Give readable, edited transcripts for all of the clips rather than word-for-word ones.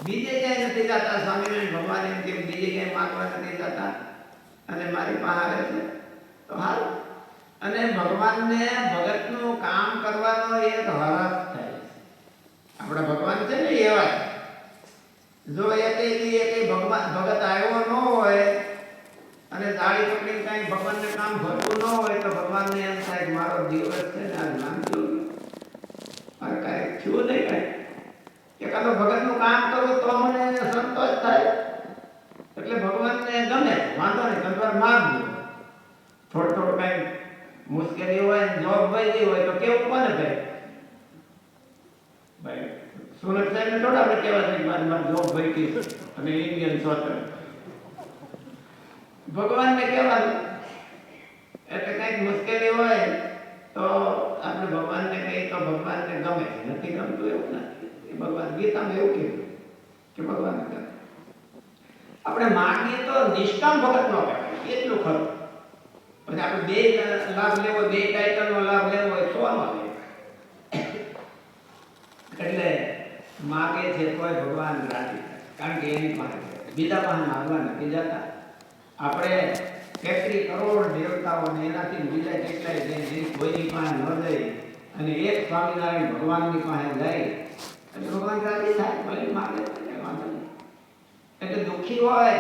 બીજે ક્યાંય નથી જતા. સ્વામિનારાયણ ભગવાન એમ કે બીજે ક્યાંય માગવા નથી જતા અને મારી પાસે આવે છે તો હારું. અને ભગવાનને ભગતનું કામ કરવાનો એક હરખ થાય. આપણા ભગવાન છે ને એવા જો એક ભગવાન ભગત આવ્યો ન હોય અને તાળી પકડીને કાંઈ ભગવાનને કામ ભરતું ન હોય તો ભગવાનને એમ થાય કે મારો દિવસ છે ને આજ નામજો મારે કાંઈ થયું નહીં કાંઈ. એકાદો ભગતનું કામ કરું તો મને સંતોષ થાય. એટલે ભગવાનને ગમે વાંધો નહીં તમારે માગવું. થોડું કાંઈ મુશ્કેલી હોય જોબ વધી હોય તો કેવું કોને ભાઈ સુરત સાહેબને થોડા આપણે કહેવા છે મારી જોબ વધી અને ઇન્ડિયન સ્વતંત્ર ભગવાનને કહેવાનું. એટલે કંઈક મુશ્કેલી હોય તો આપણે ભગવાનને કહીએ તો ભગવાનને ગમે. નથી ગમતું એવું નથી. ભગવાન ગીતામાં એવું કીધું કે ભગવાનને ગમે. આપણે માગીએ તો નિષ્કામ ભગત ન કહેવાય એટલું ખરું. પછી આપણે બે લાભ લેવો બે ટાઈટલનો લાભ લેવો હોય તો ન લે. એટલે માગે છે તોય ભગવાન રાજી થાય. કારણ કે એની પાસે બીજા પાસે માગવા નથી જતા. આપણે 33 કરોડ દેવતાઓને એનાથી બીજા કેટલાય જે કોઈની પાસે ન જઈ અને એક સ્વામિનારાયણ ભગવાનની પાસે જાય એટલે ભગવાન રાજી થાય. ભલે માગે વાંધો નહીં. એટલે દુઃખી હોય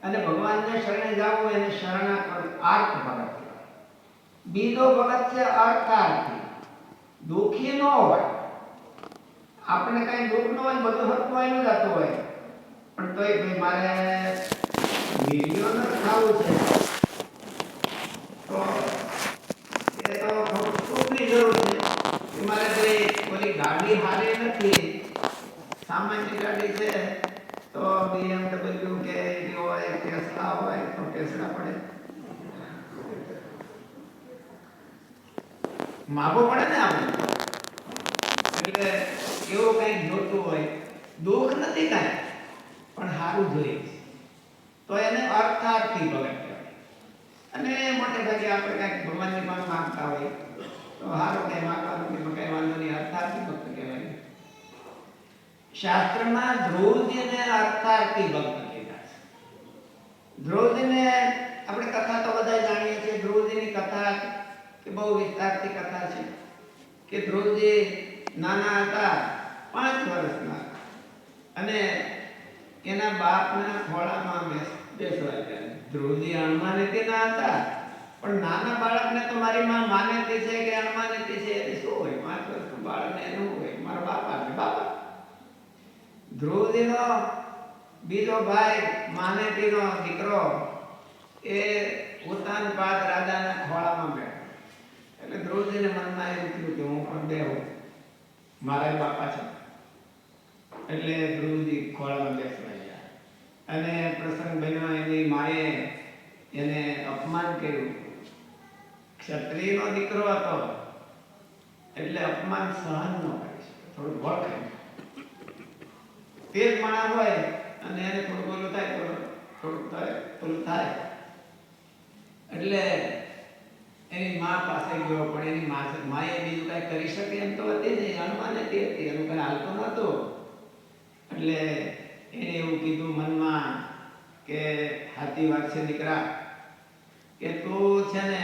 અને ભગવાનને શરણે જવું એને શરણાર્થ ભગત કહેવાય. બીજો ભગત છે અર્થાર્થી. દુઃખી ન હોય આપણે કઈ દુઃખ ન હોય બધું હરખું હોય ન જતું હોય પણ તોય ભાઈ મારે મિલિયનર ખાવું છે તો એ તો સુખની જરૂર છે. મારે કોઈ ઓલી ગાડી હારી નથી સામાન્ય ગાડી છે તો BMW કે હોય ટેસ્લા હોય તો ટેસ્લા પડે માગવો પડે ને આપણે. એટલે એવું કંઈક જોતું હોય દુઃખ નથી કાંઈ પણ સારું જોઈએ તો એને અર્થાર્થી ભગત કહેવાય. અને મોટે ભાગે આપણે કાંઈક ભગવાનની પાસે માંગતા હોય તો સારું કંઈ માંગવાનું કે કંઈ વાંધો નહીં અર્થાર્થી ભક્ત કહેવાય. શાસ્ત્રમાં ધ્રુવજીને અર્થાર્થી ભક્ત કીધા છે. ધ્રુવજીને આપણે કથા તો બધા જાણીએ છીએ. ધ્રુવજીની કથા કે બહુ વિસ્તારથી કથા છે કે ધ્રુવજી નાના હતા 5 વર્ષના અને એના બાપના ખોળામાં બેસવા. ધ્રુવજી અણમાનેતી ના હતા પણ નાના બાળકને તો મારી માં માનેતી છે કે અણમાનેતી છે એ શું હોય 5 વર્ષનું બાળકને એનું હોય મારા બાપા ને બાપા. ધ્રુવજીનો બીજો ભાઈ માનેતીનો દીકરો એ ઉતાનપાદ રાજાના ખોળામાં બેઠો. એટલે ધ્રુવજીને મનમાં એવું થયું કે હું પણ બેહું મારા બાપા છે. એટલે ધ્રુવજી ખોળામાં બેસવા ગયા અને પ્રસંગ બન્યો એની માએ એને અપમાન કર્યું. ક્ષત્રિયનો દીકરો હતો એટલે અપમાન સહન ન કરી શકે. થોડું વળખાય તે જ માણસ હોય અને એને થોડું બોલું થાય થોડું પેલું થાય એટલે એની મા પાસે ગયો. પણ એની માએ બીજું કાંઈ કરી શકે એમ તો હતી નહીં. અણમાનેતી હતી એનું કાંઈ હાલતું નહોતું. એટલે એને એવું કીધું મનમાં કે હાથી વાત છે દીકરા કે તું છે ને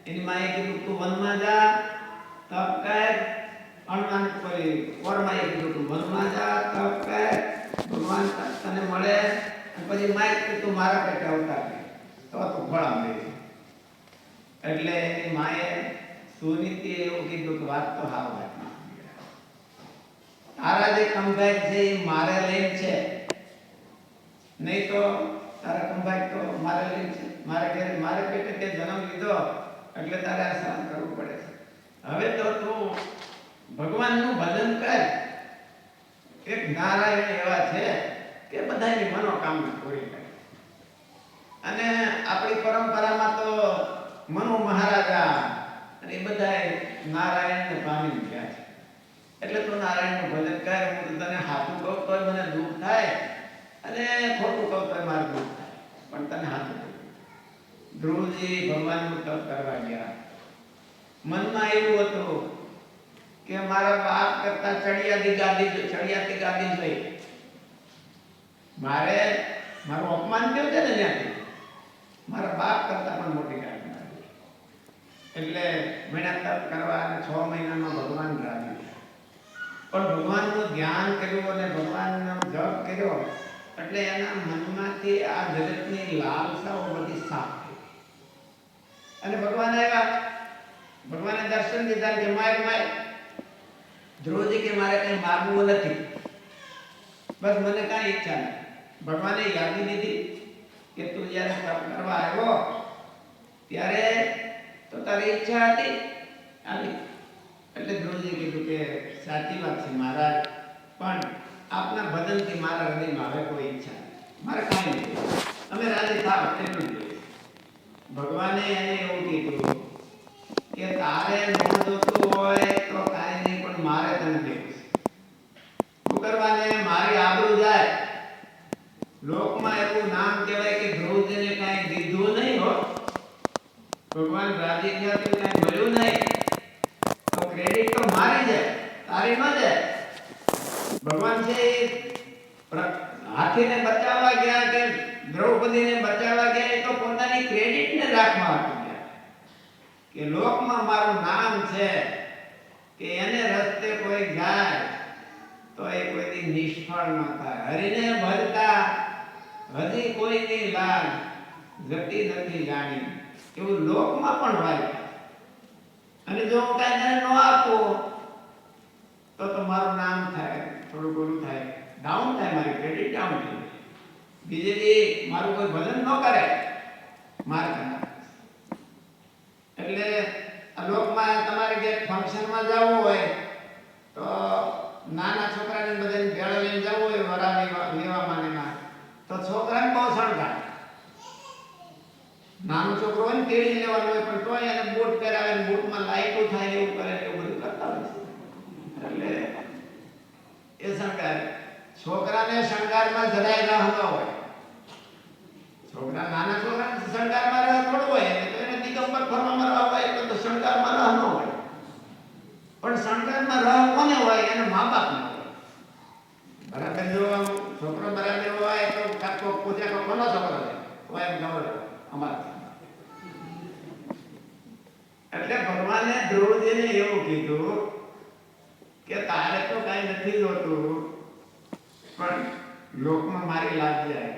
એની માએ કીધું તું વનમાં જા તપ કર. અણમાન કોઈ ઓરમાએ કીધું તું વનમાં જા તપ કર ભગવાન તને મળે અને પછી માએ કીધું તું મારા પેટે અવતાર લે તો તું ફળામ દે. એટલે એની માએ સુનીતિએ એવું કીધું કે વાત તો હાવ વાતમાં તારા જે કંભાઈ છે એ મારે લઈને છે નહીં તો તારા કંભાઈ તો મારે લઈને છે. મારે પેટે તે જન્મ લીધો એટલે તારે આ સહન કરવું પડે છે. હવે તો તું ભગવાનનું ભજન કર. એક નારાયણ એવા છે કે બધાની મનોકામના પૂરી કરે. અને આપણી પરંપરામાં તો મનુ મહારાજા અને એ બધા નારાયણને પામી ગયા છે. એટલે તું નારાયણનું ભજન કર. હું તને હાથું કહું તો મને દુઃખ થાય અને ખોટું કહું તો મારે દુઃખ થાય પણ તને હાથું કહું. ધ્રુવજી ભગવાનનું તપ કરવા ગયા. મનમાં એવું હતું કે મારા બાપ કરતા ચડિયાતી ગાદી જોઈ મારે મારું અપમાન થયું છે ને ત્યાંથી મારા બાપ કરતાં પણ મોટી ગાડી મારી. એટલે મહેનત તપ કરવા અને 6 મહિનામાં ભગવાન રાજી થયા. પણ ભગવાનનું ધ્યાન કર્યું અને ભગવાનનો જપ કર્યો એટલે એના મનમાંથી આ જગતની લાલસાઓ બધી સાફ થઈ. અને ભગવાન આવ્યા, ભગવાને દર્શન દીધા કે માય ધ્રુવજી કે મારે કંઈ માગવું નથી, બસ મને કાંઈ ઈચ્છા નથી. ભગવાને યાદી દીધી કે તું જ્યારે તપ કરવા આવ્યો ત્યારે તો તારી ઈચ્છા હતી આવી. એટલે ધ્રુવજી કીધું કે સાચી વાત છે મહારાજ, પણ આપના ભજનથી મારા હૃદયમાં હવે કોઈ ઈચ્છા નથી, મારે કાંઈ નથી, તમે રાજી થાવ એટલું જ જોઈએ. ભગવાને એને એવું કીધું કે તારે ન જોતું હોય તો કાંઈ નહીં, પણ મારે તને દેવું છે. શું કરવાને મારી આબરૂ જાય, લોકમાં એવું નામ કહેવાય કે ધ્રુવજીને કાંઈ દીધું નહીં હો, ભગવાન રાજી થયા તો કાંઈ મળ્યું નહીં, તો ક્રેડિટ તો મારી જાય, તારી ન જાય. ભગવાન છે એ હાથીને બચાવવા ગયા કે દ્રૌપદીને બચાવવા ગયા, એ તો પોતાની ક્રેડિટને રાખવા ગયા કે લોકમાં મારું નામ છે, કે એને રસ્તે કોઈ જાય તો એ કોઈની નિષ્ફળ ન થાય. હરિને ભજતા હજી કોઈની લાજ જતી નથી જાણી, એવું લોકમાં પણ હોય. અને જો હું કાંઈ ન આપું તો મારું નામ થાય થોડું ઘણું થાય, ડાઉન થાય, મારી ક્રેડિટ ડાઉન થાય. બીજેથી મારું કોઈ ભજન ન કરે મારે કરનાર. એટલે આ લોકમાં તમારે કે ફંક્શનમાં જવું હોય તો નાના છોકરાને બધાને ભેળા લઈને જવું હોય વરા લેવા માનેમાં, તો છોકરાને બહુ શણગાર. નાનો છોકરો હોય ને તેડી લેવાનું હોય, પણ તોય એને બૂટ પહેરાવે ને બૂટમાં લાઈટો થાય એવું કરે, એવું બધું કરતા હોય છે. એટલે એ શણગાર છોકરાને શણગારમાં જરાય રાહ ન હોય. છોકરા નાના છોકરાને શણગારમાં રાહ થોડું હોય, એટલે એને દિગંબર ફરવામાં રાહ હોય, એટલે તો શણગારમાં રાહ ન હોય. પણ શણગારમાં રાહ કોને હોય? એને મા બાપને હોય. બરાબર જો છોકરો બરાબર હોય તો કાકો પૂછે કોનો છોકરો છે, કોઈ એમ ગૌરવ અમારા. એટલે ભગવાને ધ્રુવજીને એવું કીધું કે તારે તો કાંઈ નથી જોતું, પણ લોકમાં મારી લાજ જાય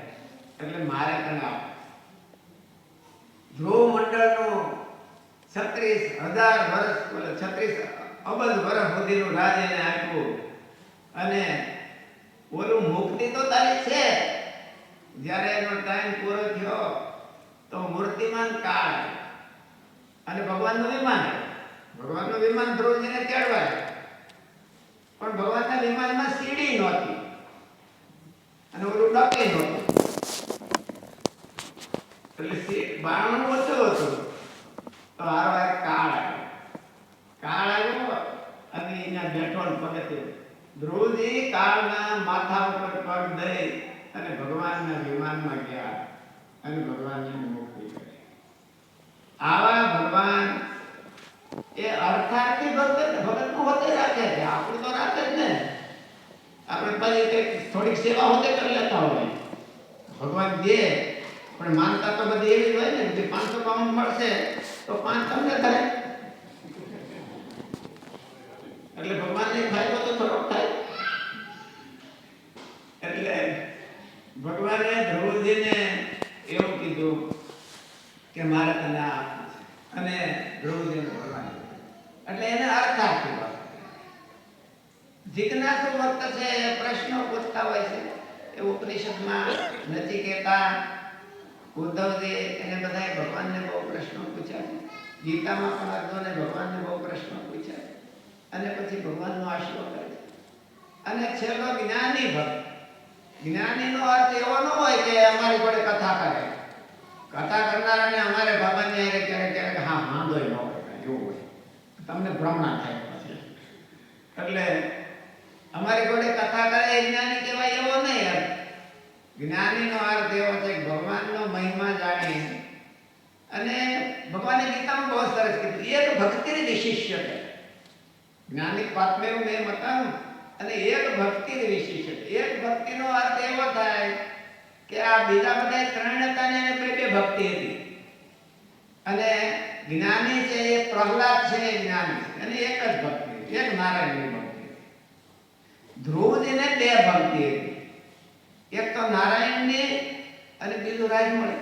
એટલે મારે તને આપ. ધ્રુવ મંડળનું 36,000 વર્ષ 36 અબજ વર્ષ સુધીનું રાજ એને આપ્યું. અને ઓલું મુક્તિ તો તારી છે, જ્યારે એનો ટાઈમ પૂરો થયો તો મૂર્તિમાન કાળ અને ભગવાનનું વિમાન, ભગવાનનું વિમાન ધ્રુવજીને ચડવાય, પણ ભગવાનના વિમાનમાં સીડી નહોતી અને ઓલું ડકે નહોતું, એટલે બારણું ઓછું હતું. તો હારો એક કાળ આવ્યો અને અહીંયા બેઠો પગથિયે ધ્રુવજી કાળના માથા ઉપર પગ દઈ અને ભગવાનના વિમાનમાં ગયા અને ભગવાનને મુક્તિ કરી. આવા ભગવાન એ અર્થાર્થી ભગતનું હોતે રાખે છે, આપણું તો રાખે જ ને. આપણે પછી કંઈક થોડીક સેવા હોતે કરી લેતા હોય, ભગવાન દે, પણ માનતા તો બધી એવી જ હોય ને, બધી 500 પાઉન્ડ મળશે તો 5 તમને કરે, એટલે ભગવાનને ફાયદો તો થોડોક થાય. એટલે ભગવાને ધ્રુવજીને એવું કીધું કે મારે તને આપવું છે, અને ધ્રુવજીને ભગવાન એટલે એને અર્થાર્થી વાત. જિજ્ઞાસુ ભક્ત છે, પ્રશ્નો પૂછતા હોય છે. એ ઉપનિષદમાં નચિકેતા, ઉદ્ધવજી એને બધાએ ભગવાનને બહુ પ્રશ્નો પૂછ્યા છે. ગીતામાં પણ અર્જુને ભગવાનને બહુ પ્રશ્નો પૂછ્યા છે, અને પછી ભગવાનનો આશરો કરે છે. અને છેલ્લો જ્ઞાની ભક્ત. જ્ઞાનીનો અર્થ એવો ન હોય કે અમારી જોડે કથા કરે, કથા કરનારાને અમારે બાબાની આરે ક્યારેક હા વાંધો ન હોય, એવું હોય, તમને ભ્રમણા થાય પછી. એટલે અમારી જોડે કથા કરે એ જ્ઞાની કહેવાય એવો નહીં અર્થ. જ્ઞાનીનો અર્થ એવો છે કે ભગવાનનો મહિમા જાણે. અને ભગવાને ગીતામાં બહુ સરસ કીધું, એક ભક્તિ વિશિષ્ય છે. જ્ઞાનિક પાત્મેવ મેં મતમ અને એક ભક્તિ વિશેષ. એક ભક્તિનો અર્થ એવો થાય કે આ બીજા બધા ત્રણ હતા ને એને બે ભક્તિ હતી. અને જ્ઞાની છે એ પ્રહલાદ છે એ જ્ઞાની છે અને એક જ ભક્તિ, એક નારાયણની ભક્તિ. ધ્રુવજીને બે ભક્તિ હતી, એક તો નારાયણની અને બીજું રાજમણી.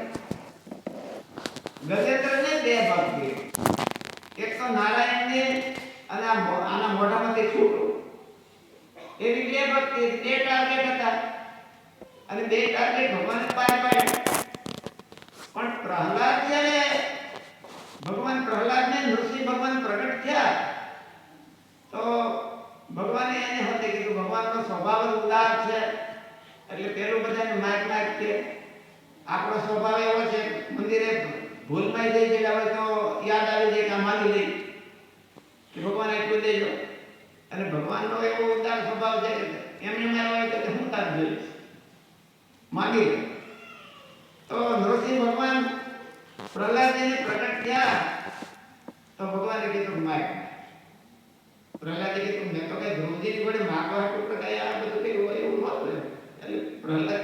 ગજેન્દ્રને બે ભક્તિ, એક તો નારાયણની અને આના મોઢામાંથી છૂટું. એવી બે ભક્તિ, બે ટાર્ગેટ હતા અને બે ટાર્ગેટ ભગવાને પાર પાડ્યા. પણ પ્રહલાદ જ્યારે ભગવાન પ્રહલાદને નૃસિંહ ભગવાન પ્રગટ થયા તો ભગવાને એને હોતે કીધું ભગવાનનો સ્વભાવ જ ઉદાર છે. એટલે પેલું બધાને માઇક માઇક કે આપણો સ્વભાવ એવો છે મંદિરે ભૂલમાં જઈ ગયેલા હોય તો યાદ આવી જાય કે આ માગી લઈ કે ભગવાન એટલું દેજો. અને ભગવાનનો એવો ઉદાર સ્વભાવ છે કે એમને મારો હોય તો હું તાર જોઈશ માગી લે. તો નૃસિંહ ભગવાન પ્રહલાદજીને પ્રગટ થયા તો ભગવાને કીધું માગ. પ્રહલાદે કીધું મેં તો કઈ ધ્રુવજીની જોડે માગવા હતું તો કઈ આ બધું કઈ હોય એવું નહોતું. એટલે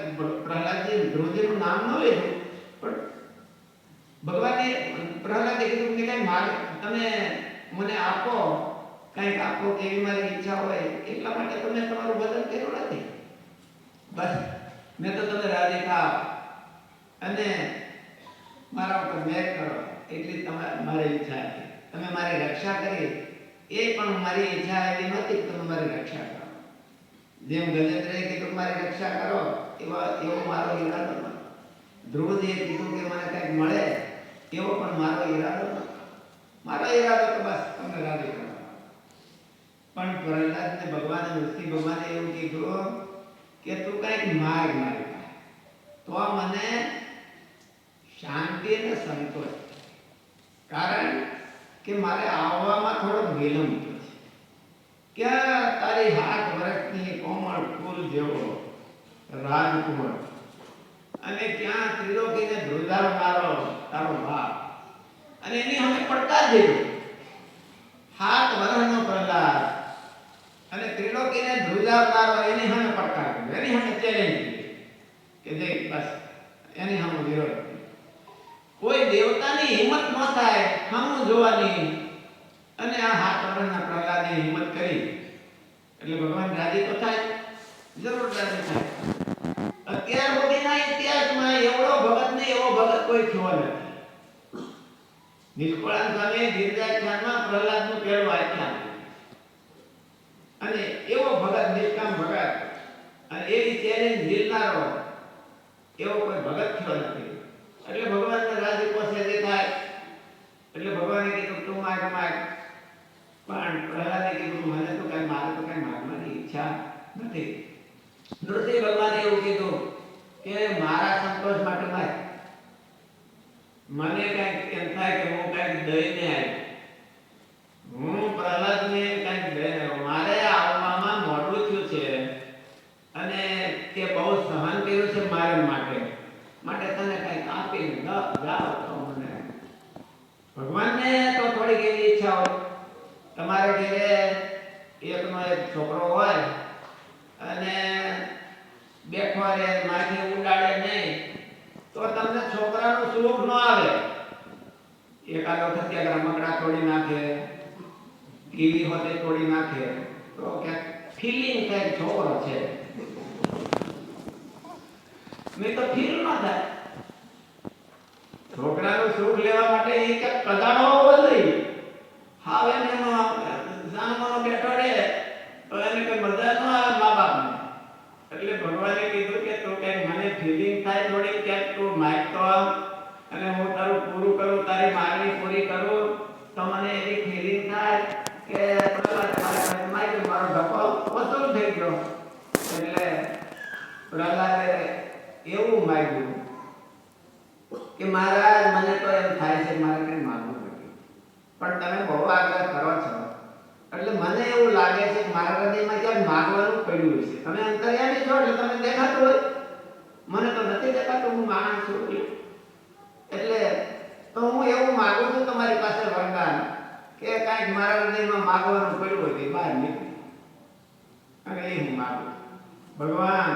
પ્રહલાદજી ધ્રુવજીનું નામ ન લીધું પણ ભગવાને પ્રહલાદે કીધું કે કઈ માગ તમે મને આપો, કંઈક આપો કેવી મારી ઈચ્છા હોય એટલા માટે તમે તમારું બદલ કર્યું નથી. બસ મેં તો તમે રાધિકા અને મારા ઉપર મેર કરો એટલી મારી ઈચ્છા હતી. તમે મારી રક્ષા કરી એ પણ મારી ઈચ્છા એવી નહોતી કે તમે મારી રક્ષા કરો. જેમ ગજેન્દ્રએ કીધું મારી રક્ષા કરો એવો મારો ઈરાદો નહોતો. ધ્રુવજીએ કીધું કે મને કંઈક મળે એવો પણ મારો ઈરાદો નહોતો. મારો ઈરાદો તો બસ તમને રાજી કરો. પણ પ્રહલાદને ભગવાને નૃસિંહ ભગવાને એવું કીધું કે તું કંઈક માગ મારી તો મને શાંતિ અને સંતોષ. કારણ કે મારે આવવામાં થોડો વિલંબ થયો છે. ક્યાં તારી 7 વર્ષની કોમળ ફૂલ જેવો રાજકુમાર અને ક્યાં ત્રિલોકીને ધ્રુજાવનારો તારો બાપ અને એની સામે પડકાર જેવો 7 વર્ષનો પ્રહલાદ અને ત્રિલોકીને ધ્રુજાવનારો એની સામે પડકાર જેવો, એની સામે ચેલેન્જ કે જે બસ એની સામે વિરોધ. કોઈ દેવતાની હિંમત ન થાય સામું જોવાની અને આ 7 વર્ષના પ્રહલાદે હિંમત કરી એટલે ભગવાન રાજી તો થાય, જરૂર રાજી થાય. અત્યાર સુધીના ઇતિહાસમાં એવો ભગત કોઈ થયો નથી. નિષ્કળાન સ્વામી ગિરજાખ્યાનમાં પ્રહલાદનું પહેલું આખ્યાન અને એવો ભગત નિષ્કામ ભગત અને એવી ચેલેન્જ જીતનારો એવો કોઈ ભગત થયો નથી. એટલે ભગવાનને રાજી પોસે જે થાય એટલે ભગવાને કીધું તું માગ માગ. પણ પ્રહલાદે કીધું મને તો કઈ મારે તો કઈ માગવાની ઈચ્છા નથી. નૃસિંહ ભગવાને એવું કીધું કે મારા સંતોષ માટે માગ. મને કઈક એમ થાય કે હું કઈક દઈને આવ્યો, હું પ્રહલાદને કઈક દઈને મારે આવવામાં મોડું થયું છે અને તે બહુ સહન કર્યું છે મારા માટે તને કઈક આપીને જાઓ તો મને. ભગવાનને તો થોડીક એવી ઈચ્છા હોય તમારે ઘરે એકનો એક છોકરો હોય અને બેઠો રહે માથે ઉડાડે નહીં તો તમને છોકરાનું સુખ ન આવે. એકાદો વખત ત્યાં રમકડા તોડી નાખે, ટીવી હોતે તોડી નાખે તો ક્યાંક ફિલિંગ થાય છોકરો છે, નહીં તો ફીલ ન થાય. છોકરાનું સુખ લેવા માટે એ ક્યાંક કદાડો હોવો જોઈએ. હવે એનો સામનો બેઠો રહે તો એને કઈ મજા ન આવે મા બાપને. એટલે ભગવાને કીધું કે તું કઈ મને ફિલિંગ થાય થોડી ક્યાંક તું માગતો અને હું તારું પૂરું કરું, તારી માંગણી પૂરી કરું તો મને એવી ફિલિંગ થાય કે મારો ધક્કો વસૂલ થઈ ગયો. એટલે પ્રહલાદે એવું માગ્યું કે મહારાજ મને તો એમ થાય છે મારે કંઈ માગવું નથી પણ તમે બહુ આગ્રહ કરો છો એટલે મને એવું લાગે છે કે મારા હૃદયમાં ક્યાંક માગવાનું પડ્યું છે. તમે અંતર્યામી છો એટલે તમને દેખાતું હોય, મને તો નથી દેખાતું, હું માણસ છું. એટલે તો હું એવું માગું છું તમારી પાસે વરદાન કે કાંઈક મારા હૃદયમાં માગવાનું પડ્યું હોય તે બહાર નીકળી. અને એ હું માગું ભગવાન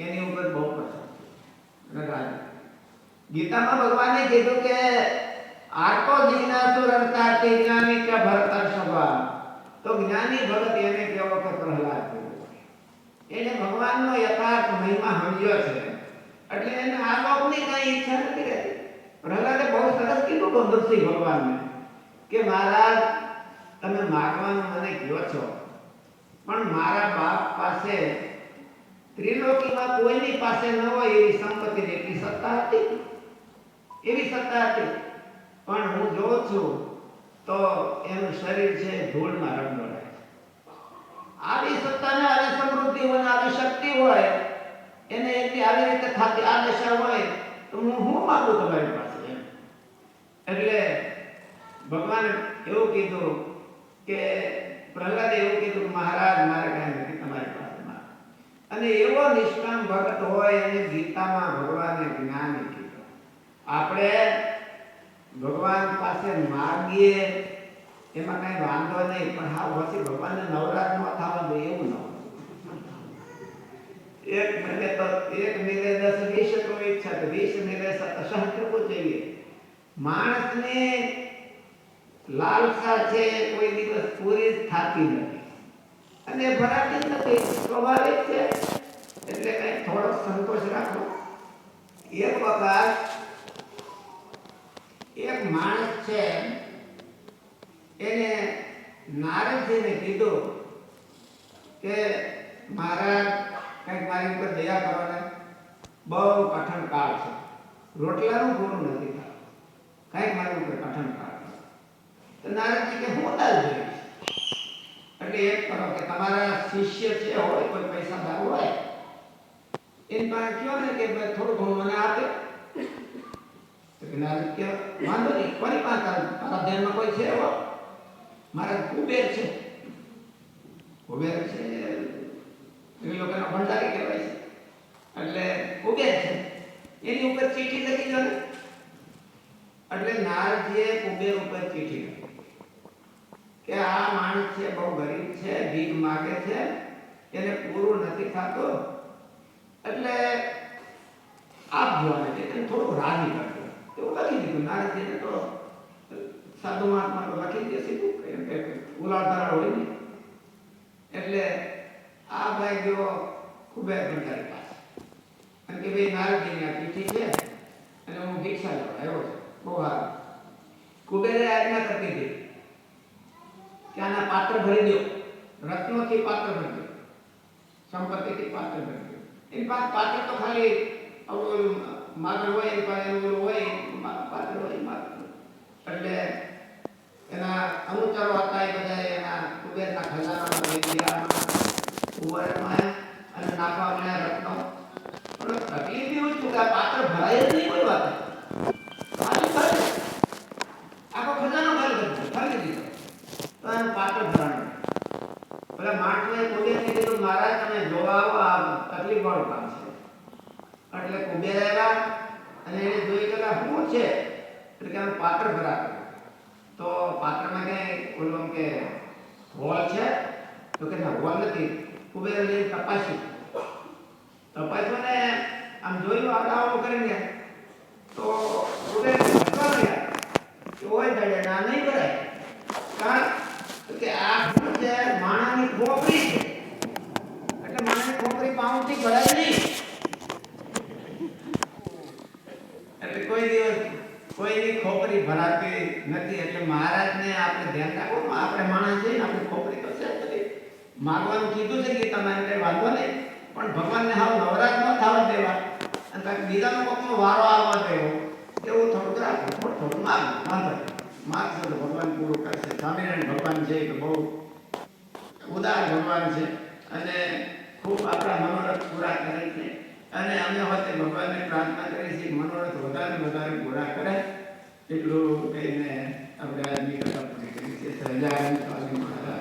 એની ઉપર બહુ પસંદ રાજા. ગીતામાં ભગવાને કીધું કે આર્તો જિજ્ઞાસુ રણકાર્તિ જ્ઞાની કે ભરતર્ષભા. તો જ્ઞાની ભગત એને કેવો કે પ્રહલાદ કેવો. એને ભગવાનનો યથાર્થ મહિમા સમજ્યો છે એટલે એને આ લોકની કઈ ઈચ્છા નથી રહેતી. પ્રહલાદે બહુ સરસ કીધું તો નરસિંહ ભગવાનને કે મહારાજ તમે માગવાનું મને કહો છો પણ મારા બાપ પાસે ત્રિલોકીમાં કોઈની પાસે ન હોય એવી સંપત્તિ એટલી સત્તા હતી, એવી સત્તા હતી. પણ હું જોઉં છું તો એનું શરીર છે ધૂળમાં રંગોળાય છે. આવી સત્તાને આવી સમૃદ્ધિ હોય આવી શક્તિ હોય એને એટલી આવી રીતે થતી આ દશા હોય તો હું માગું તમારી પાસે એમ. એટલે ભગવાને એવું કીધું કે પ્રહલાદે એવું કીધું કે મહારાજ મારે કાંઈ નથી તમારી પાસે માં. અને એવો નિષ્કામ ભક્ત હોય એને ગીતામાં ભગવાને જ્ઞાન કીધું. આપણે ભગવાન પાસે માગીએ એમાં કઈ વાંધો નહીં પણ હા પછી ભગવાનને નવરાત ન થવા દે એવું ન હોય. એક મિલે તો એક મિલે 10 20 को इच्छा तो 20 मिले सहस्त्र को चाहिए. માણસને લાલસા છે કોઈ દિવસ પૂરી થતી નથી અને ભરાતી નથી, સ્વાભાવિક છે. એટલે કઈ થોડો સંતોષ રાખો. એક વખત એક માણસ છે એને નારદજીને કીધું કે મહારાજ કંઈક મારી ઉપર દયા કરો ને, બહુ કઠણ કાળ છે, રોટલાનું પૂરું નથી થતું, કંઈક મારી ઉપર કઠણ કાળ છે. તો નારદજી કે હું દાલ જોઈશ. એટલે એક કરો કે તમારા શિષ્ય છે હોય કોઈ પૈસાદાર હોય એની પાસે કયો ને કે થોડું ઘણું મને આપે. નારદ કે વાંધો નહીં, કોની પાસે તારા ધ્યાનમાં કોઈ છે એવો? મારા કુબેર છે. કુબેર છે એ લોકોના ભંડારી કહેવાય છે. એટલે કુબેર છે એની ઉપર ચીઠી લખી દો ને. એટલે નારદજીએ કુબેર ઉપર ચીઠી લખી કે આ માણસ છે બહુ ગરીબ છે, ભીખ માગે છે, એને પૂરું નથી થતું, એટલે આપજો અને તેને થોડું રાજી કરજો. એવું લખી દીધું. નારદજીને તો સાધુ મહાત્મા તો લખી દે સીધું કે ઉલાળધારા હોય ને. એટલે આ ભાઈ ગયો કુબેર ભંડારી પાસે અને કે ભાઈ નારદજીની આ ચીઠી છે અને હું ભિક્ષા લેવા આવ્યો છું. બહુ સારું. કુબેરે આજ્ઞા કરી દીધી કે આના પાત્ર ભરી દો, રત્નોથી પાત્ર ભરી દો, સંપત્તિથી પાત્ર ભરી દો. એની પાસે પાત્ર તો ખાલી માગણ હોય એની પાસે એનું હોય પાત્ર હોય માગણ. એટલે એના અનુચરો હતા એ બધા એના કુબેરના ખજાનામાં લઈ ગયા, કુંવરમાં અને નાખવા મળ્યા રત્નો. પણ તકલીફ એવું છું કે આ પાત્ર ભરાય જ નહીં કોઈ વાત. આખો ખજાનો ખાલી દીધો તો એનું પાત્ર ભરાણું. પેલા માણસને કુબેરને કીધું મહારાજ તમે જોવા આવો, આ તકલીફ વાળું કામ છે. એટલે કુબેર આવ્યા અને એને જોઈ કે શું છે એટલે કે આનું પાત્ર ભરાતું. તો પાત્રમાં કઈ ઓલું કે હોલ છે તો કે ના હોલ નથી. કુબેર લઈને તપાસ્યું ને આમ જોયું આડાવડું કરીને તો કુબેર ધક્કા ગયા કે ઓય દડે ના નહીં ભરાય. કારણ કે આ શું છે માણાની ખોપરી છે એટલે માણાની ખોપરી પાઉથી ભરાય નહીં. એટલે કોઈ દિવસ કોઈની ખોપરી ભરાતી નથી. એટલે મહારાજને આપણે ધ્યાન રાખવું. આપણે માણસ છીએ ને આપણી ખોપરી તો છે જ. માગવાનું કીધું છે કે તમારે કઈ વાંધો નહીં પણ ભગવાનને હાવ નવરાજ ન થવા દેવા અને કાંઈક બીજાનો કોકનો વારો આવવા દેવો એવું થોડુંક રાખવું. થોડું માગવું, વાંધો માગશે તો ભગવાન પૂરું કરશે. સ્વામિનારાયણ ભગવાન છે કે બહુ ઉદાર ભગવાન છે અને ખૂબ આપણા મનોરથ પૂરા કરે છે. અને અમે હોતે ભગવાનને પ્રાર્થના કરી છે મનોરથ વધારે વધારે પૂરા કરે. એટલું કહીને આપણે આજની કથા પૂરી કરી છે. સહજાનંદ સ્વામી મહારાજ